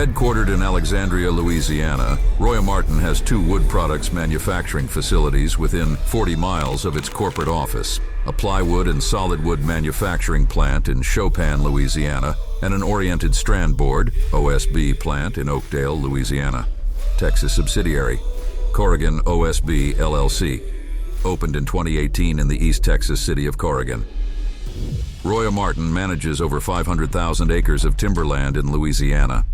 Headquartered in Alexandria, Louisiana, RoyOMartin has 2 wood products manufacturing facilities within 40 miles of its corporate office, a plywood and solid wood manufacturing plant in Chopin, Louisiana, and an oriented strand board, OSB, plant in Oakdale, Louisiana. Texas subsidiary, Corrigan OSB LLC, opened in 2018 in the East Texas city of Corrigan. RoyOMartin manages over 500,000 acres of timberland in Louisiana.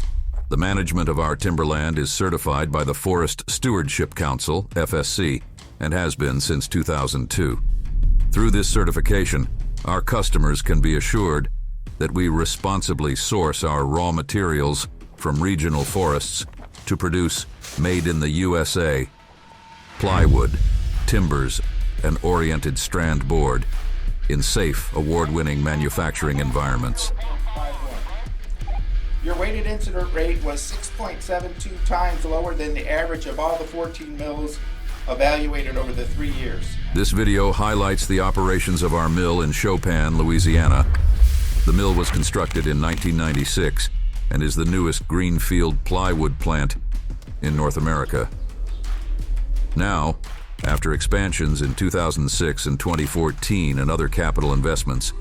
The management of our timberland is certified by the Forest Stewardship Council, FSC, and has been since 2002. Through this certification, our customers can be assured that we responsibly source our raw materials from regional forests to produce made in the USA plywood, timbers, and oriented strand board in safe, award-winning manufacturing environments. Your weighted incident rate was 6.72 times lower than the average of all the 14 mills evaluated over the 3 years. This video highlights the operations of our mill in Chopin, Louisiana. The mill was constructed in 1996 and is the newest greenfield plywood plant in North America. Now, after expansions in 2006 and 2014 and other capital investments,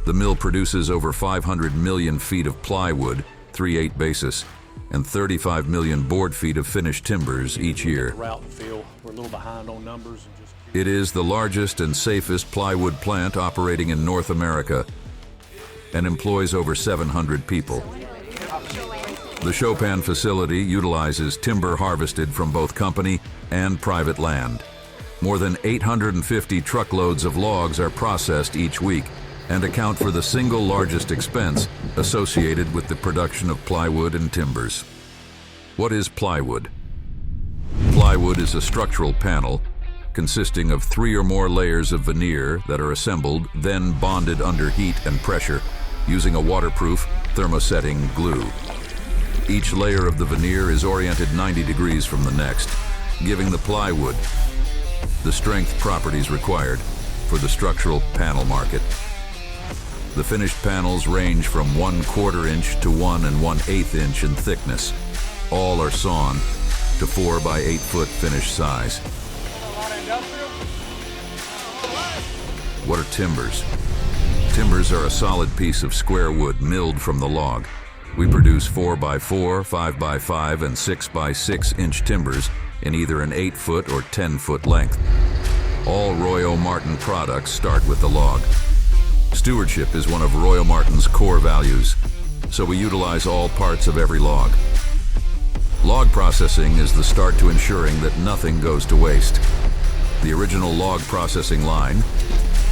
the mill produces over 500 million feet of plywood, 3/8 basis, and 35 million board feet of finished timbers each year. Route and feel. We're a little behind on numbers. It is the largest and safest plywood plant operating in North America and employs over 700 people. The Chopin facility utilizes timber harvested from both company and private land. More than 850 truckloads of logs are processed each week and account for the single largest expense associated with the production of plywood and timbers. What is plywood? Plywood is a structural panel consisting of 3 or more layers of veneer that are assembled, then bonded under heat and pressure using a waterproof, thermosetting glue. Each layer of the veneer is oriented 90 degrees from the next, giving the plywood the strength properties required for the structural panel market. The finished panels range from 1/4 inch to 1 1/8 inch in thickness. All are sawn to 4 by 8 foot finish size. What are timbers? Timbers are a solid piece of square wood milled from the log. We produce 4 by 4, 5 by 5, and 6 by 6 inch timbers in either an 8 foot or 10 foot length. All RoyOMartin products start with the log. Stewardship is one of RoyOMartin's core values, so we utilize all parts of every log. Log processing is the start to ensuring that nothing goes to waste. The original log processing line,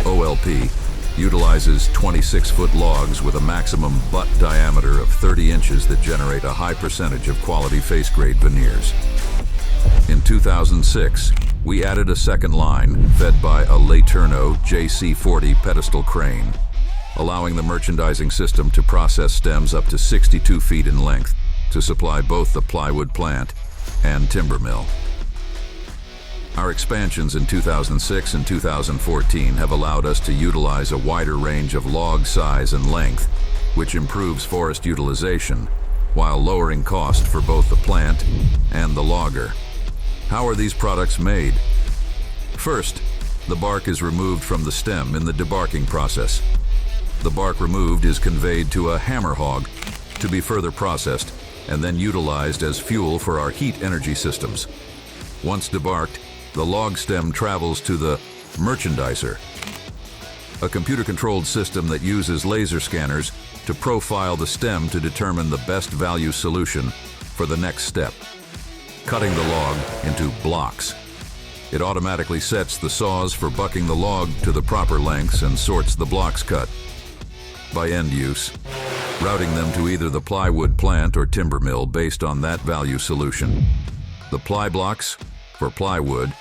OLP, utilizes 26-foot logs with a maximum butt diameter of 30 inches that generate a high percentage of quality face-grade veneers. In 2006, we added a second line fed by a Laterno JC40 pedestal crane, allowing the merchandising system to process stems up to 62 feet in length to supply both the plywood plant and timber mill. Our expansions in 2006 and 2014 have allowed us to utilize a wider range of log size and length, which improves forest utilization while lowering cost for both the plant and the logger. How are these products made? First, the bark is removed from the stem in the debarking process. The bark removed is conveyed to a hammer hog to be further processed and then utilized as fuel for our heat energy systems. Once debarked, the log stem travels to the merchandiser, a computer-controlled system that uses laser scanners to profile the stem to determine the best value solution for the next step, cutting the log into blocks. It automatically sets the saws for bucking the log to the proper lengths and sorts the blocks cut by end use, routing them to either the plywood plant or timber mill based on that value solution. The ply blocks, for plywood,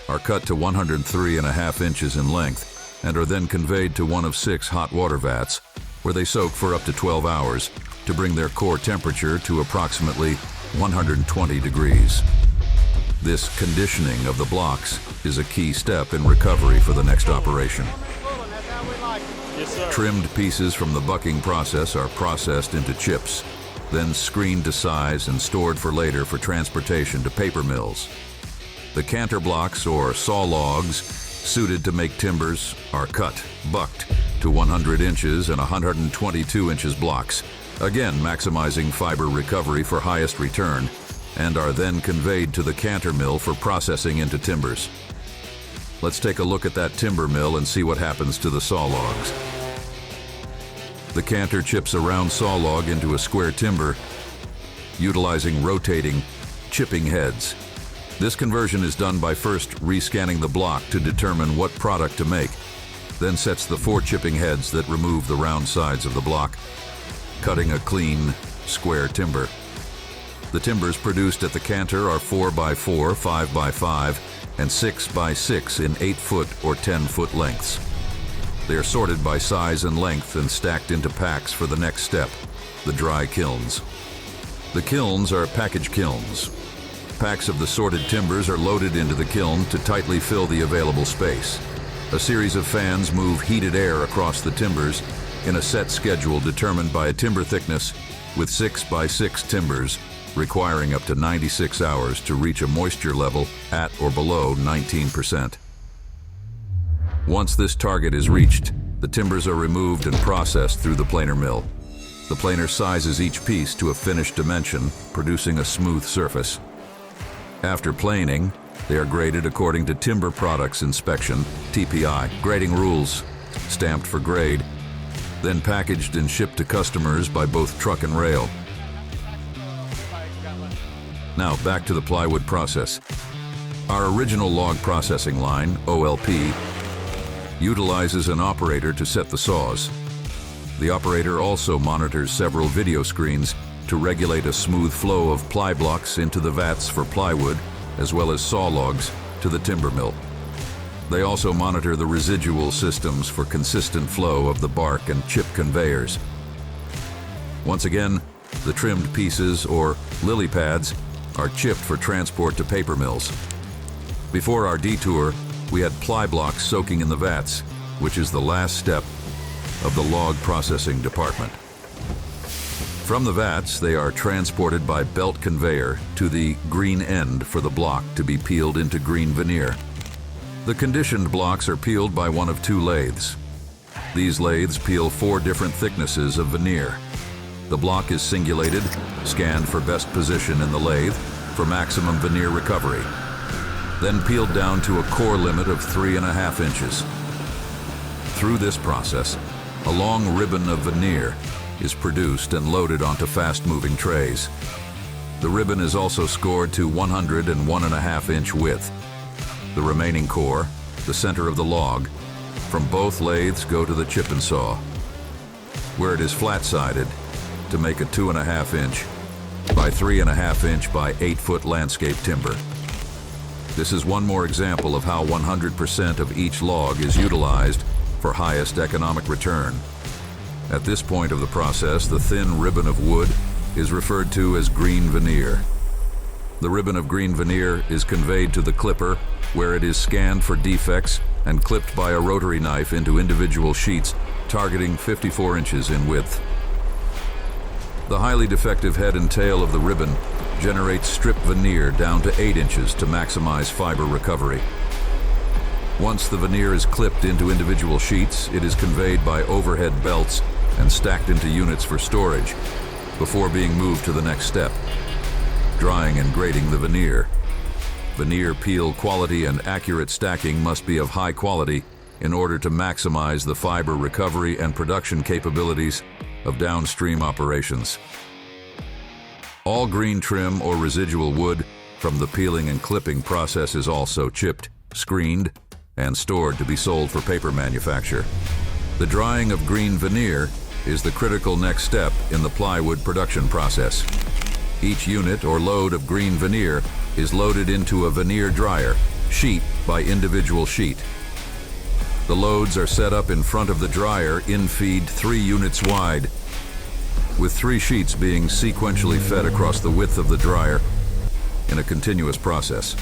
are cut to 103.5 inches in length and are then conveyed to one of 6 hot water vats where they soak for up to 12 hours to bring their core temperature to approximately 120 degrees. This conditioning of the blocks is a key step in recovery for the next operation. Yes, sir. Trimmed pieces from the bucking process are processed into chips, then screened to size and stored for later for transportation to paper mills. The canter blocks or saw logs suited to make timbers are cut, bucked to 100 inches and 122 inches blocks, again maximizing fiber recovery for highest return, and are then conveyed to the canter mill for processing into timbers. Let's take a look at that timber mill and see what happens to the saw logs. The canter chips a round saw log into a square timber, utilizing rotating, chipping heads. This conversion is done by first rescanning the block to determine what product to make, then sets the 4 chipping heads that remove the round sides of the block, cutting a clean, square timber. The timbers produced at the canter are 4x4, 5x5, and 6x6 in 8-foot or 10-foot lengths. They are sorted by size and length and stacked into packs for the next step, the dry kilns. The kilns are package kilns. Packs of the sorted timbers are loaded into the kiln to tightly fill the available space. A series of fans move heated air across the timbers in a set schedule determined by a timber thickness, with 6x6 timbers requiring up to 96 hours to reach a moisture level at or below 19%. Once this target is reached, the timbers are removed and processed through the planer mill. The planer sizes each piece to a finished dimension, producing a smooth surface. After planing, they are graded according to Timber Products Inspection, TPI, grading rules, stamped for grade, then packaged and shipped to customers by both truck and rail. Now back to the plywood process. Our original log processing line, OLP, utilizes an operator to set the saws. The operator also monitors several video screens to regulate a smooth flow of ply blocks into the vats for plywood, as well as saw logs to the timber mill. They also monitor the residual systems for consistent flow of the bark and chip conveyors. Once again, the trimmed pieces, or lily pads, are chipped for transport to paper mills. Before our detour, we had ply blocks soaking in the vats, which is the last step of the log processing department. From the vats, they are transported by belt conveyor to the green end for the block to be peeled into green veneer. The conditioned blocks are peeled by one of 2 lathes. These lathes peel 4 different thicknesses of veneer. The block is singulated, scanned for best position in the lathe for maximum veneer recovery, then peeled down to a core limit of 3.5 inches. Through this process, a long ribbon of veneer is produced and loaded onto fast-moving trays. The ribbon is also scored to 100 and 1.5 inch width. The remaining core, the center of the log, from both lathes go to the chip and saw, where it is flat-sided to make a 2.5 inch by 3.5 inch by 8-foot landscape timber. This is one more example of how 100% of each log is utilized for highest economic return. At this point of the process, the thin ribbon of wood is referred to as green veneer. The ribbon of green veneer is conveyed to the clipper, where it is scanned for defects and clipped by a rotary knife into individual sheets targeting 54 inches in width. The highly defective head and tail of the ribbon generates strip veneer down to 8 inches to maximize fiber recovery. Once the veneer is clipped into individual sheets, it is conveyed by overhead belts and stacked into units for storage before being moved to the next step, drying and grading the veneer. Veneer peel quality and accurate stacking must be of high quality in order to maximize the fiber recovery and production capabilities of downstream operations. All green trim or residual wood from the peeling and clipping process is also chipped, screened, and stored to be sold for paper manufacture. The drying of green veneer is the critical next step in the plywood production process. Each unit or load of green veneer is loaded into a veneer dryer, sheet by individual sheet. The loads are set up in front of the dryer in feed 3 units wide, with 3 sheets being sequentially fed across the width of the dryer in a continuous process.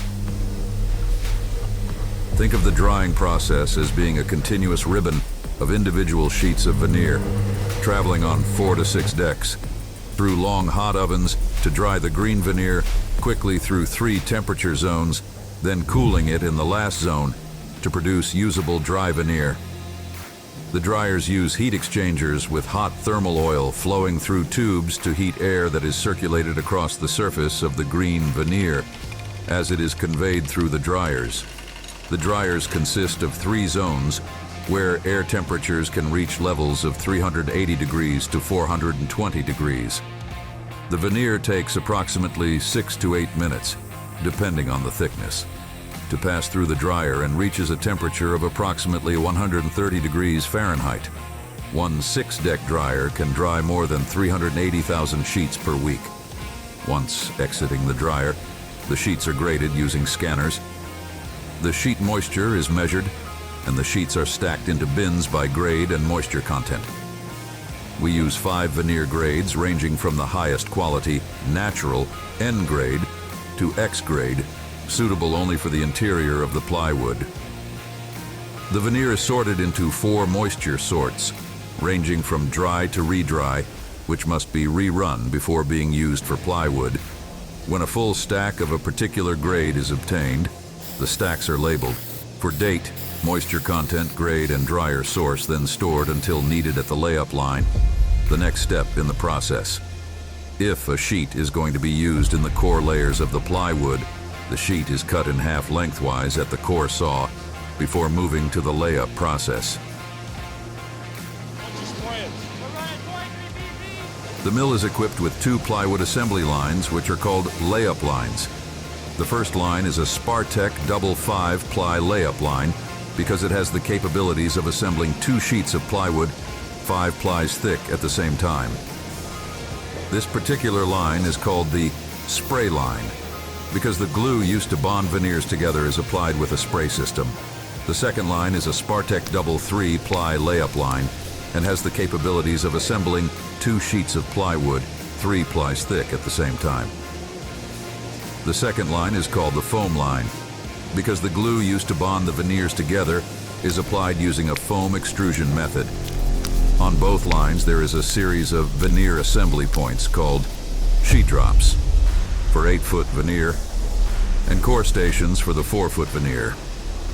Think of the drying process as being a continuous ribbon of individual sheets of veneer, traveling on 4 to 6 decks. through long hot ovens to dry the green veneer quickly through 3 temperature zones, then cooling it in the last zone to produce usable dry veneer. The dryers use heat exchangers with hot thermal oil flowing through tubes to heat air that is circulated across the surface of the green veneer as it is conveyed through the dryers. The dryers consist of 3 zones where air temperatures can reach levels of 380 degrees to 420 degrees. The veneer takes approximately 6 to 8 minutes, depending on the thickness, to pass through the dryer and reaches a temperature of approximately 130 degrees Fahrenheit. One 6-deck dryer can dry more than 380,000 sheets per week. Once exiting the dryer, the sheets are graded using scanners. The sheet moisture is measured, and the sheets are stacked into bins by grade and moisture content. We use 5 veneer grades ranging from the highest quality, natural, N grade, to X grade, suitable only for the interior of the plywood. The veneer is sorted into 4 moisture sorts, ranging from dry to re-dry, which must be rerun before being used for plywood. When a full stack of a particular grade is obtained, the stacks are labeled for date, moisture content, grade, and dryer source, then stored until needed at the layup line, the next step in the process. If a sheet is going to be used in the core layers of the plywood, the sheet is cut in half lengthwise at the core saw before moving to the layup process. The mill is equipped with 2 plywood assembly lines, which are called layup lines. The first line is a Spartec double 5-ply layup line because it has the capabilities of assembling 2 sheets of plywood 5 plies thick at the same time. This particular line is called the spray line because the glue used to bond veneers together is applied with a spray system. The second line is a Spartec double 3-ply layup line and has the capabilities of assembling 2 sheets of plywood 3 plies thick at the same time. The second line is called the foam line because the glue used to bond the veneers together is applied using a foam extrusion method. On both lines there is a series of veneer assembly points called sheet drops for 8-foot veneer and core stations for the 4-foot veneer.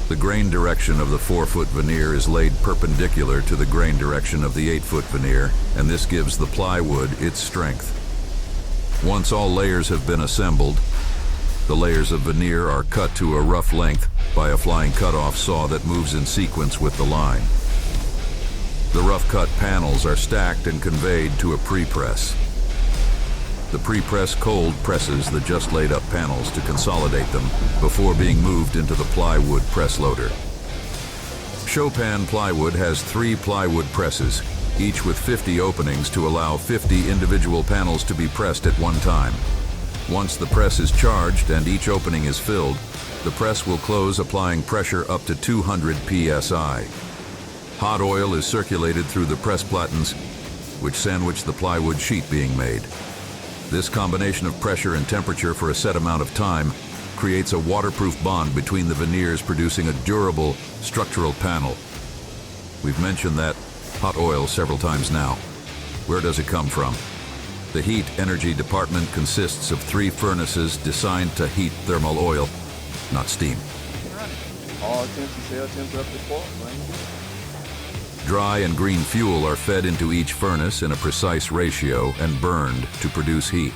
The grain direction of the 4-foot veneer is laid perpendicular to the grain direction of the 8-foot veneer, and this gives the plywood its strength. Once all layers have been assembled, the layers of veneer are cut to a rough length by a flying cutoff saw that moves in sequence with the line. The rough cut panels are stacked and conveyed to a pre-press. The pre-press cold presses the just laid up panels to consolidate them before being moved into the plywood press loader. Chopin plywood has 3 plywood presses, each with 50 openings to allow 50 individual panels to be pressed at one time. Once the press is charged and each opening is filled, the press will close applying pressure up to 200 psi. Hot oil is circulated through the press platens, which sandwich the plywood sheet being made. This combination of pressure and temperature for a set amount of time creates a waterproof bond between the veneers, producing a durable structural panel. We've mentioned that hot oil several times now. Where does it come from? The heat energy department consists of 3 furnaces designed to heat thermal oil, not steam. All temps and cell temps up to 4. Dry and green fuel are fed into each furnace in a precise ratio and burned to produce heat.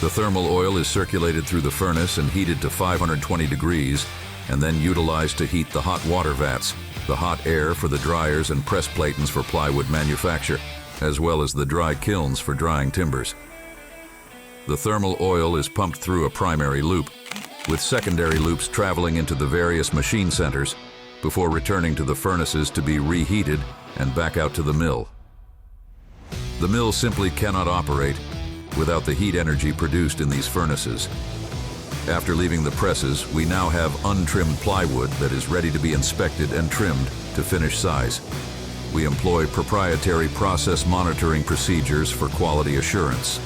The thermal oil is circulated through the furnace and heated to 520 degrees and then utilized to heat the hot water vats, the hot air for the dryers and press platens for plywood manufacture, as well as the dry kilns for drying timbers. The thermal oil is pumped through a primary loop, with secondary loops traveling into the various machine centers before returning to the furnaces to be reheated and back out to the mill. The mill simply cannot operate without the heat energy produced in these furnaces. After leaving the presses, we now have untrimmed plywood that is ready to be inspected and trimmed to finished size. We employ proprietary process monitoring procedures for quality assurance.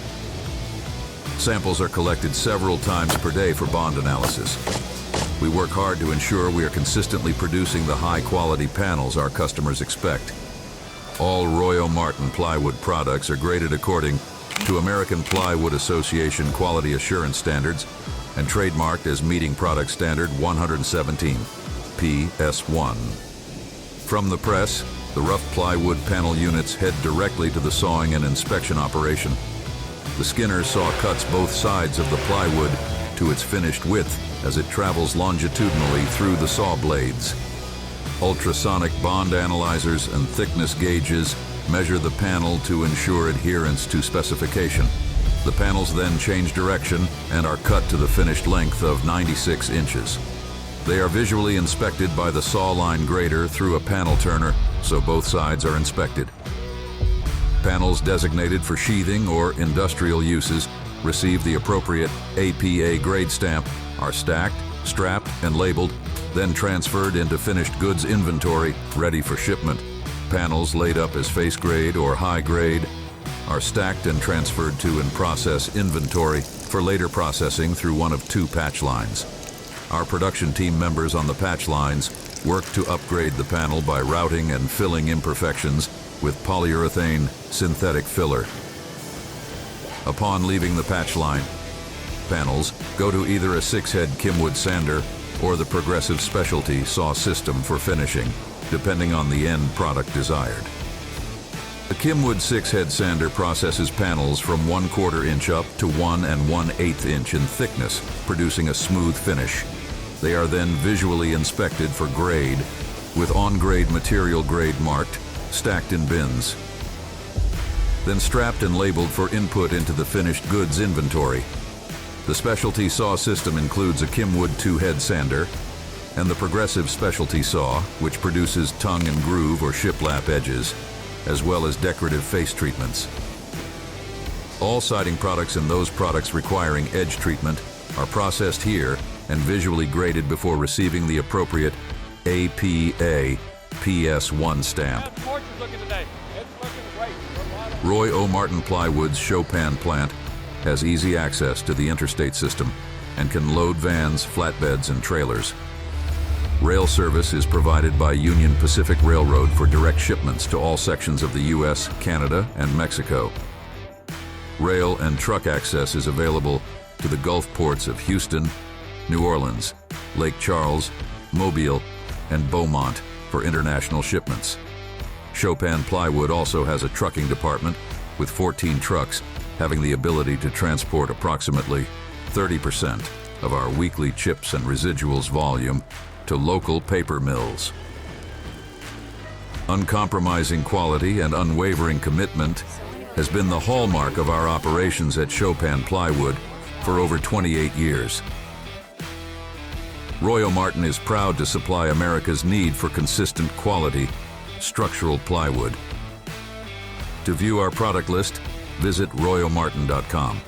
Samples are collected several times per day for bond analysis. We work hard to ensure we are consistently producing the high-quality panels our customers expect. All RoyOMartin plywood products are graded according to American Plywood Association quality assurance standards and trademarked as meeting product standard 117, PS1. From the press, the rough plywood panel units head directly to the sawing and inspection operation. The skinner saw cuts both sides of the plywood to its finished width as it travels longitudinally through the saw blades. Ultrasonic bond analyzers and thickness gauges measure the panel to ensure adherence to specification. The panels then change direction and are cut to the finished length of 96 inches. They are visually inspected by the saw line grader through a panel turner, so both sides are inspected. Panels designated for sheathing or industrial uses receive the appropriate APA grade stamp, are stacked, strapped, and labeled, then transferred into finished goods inventory ready for shipment. Panels laid up as face grade or high grade are stacked and transferred to in-process inventory for later processing through one of two patch lines. Our production team members on the patch lines work to upgrade the panel by routing and filling imperfections with polyurethane synthetic filler. Upon leaving the patch line, panels go to either a 6-head Kimwood sander or the progressive specialty saw system for finishing, depending on the end product desired. The Kimwood 6-head sander processes panels from 1/4 inch up to 1 1/8 inch in thickness, producing a smooth finish. They are then visually inspected for grade, with on-grade material grade marked, stacked in bins. Then strapped and labeled for input into the finished goods inventory. The specialty saw system includes a Kimwood 2-head sander and the progressive specialty saw, which produces tongue and groove or shiplap edges, as well as decorative face treatments. All siding products and those products requiring edge treatment are processed here and visually graded before receiving the appropriate APA PS1 stamp. RoyOMartin Plywood's Chopin plant has easy access to the interstate system and can load vans, flatbeds, and trailers. Rail service is provided by Union Pacific Railroad for direct shipments to all sections of the U.S., Canada, and Mexico. Rail and truck access is available to the Gulf ports of Houston, New Orleans, Lake Charles, Mobile, and Beaumont for international shipments. Chopin Plywood also has a trucking department with 14 trucks having the ability to transport approximately 30% of our weekly chips and residuals volume to local paper mills. Uncompromising quality and unwavering commitment has been the hallmark of our operations at Chopin Plywood for over 28 years. RoyOMartin is proud to supply America's need for consistent quality structural plywood. To view our product list, visit RoyOMartin.com.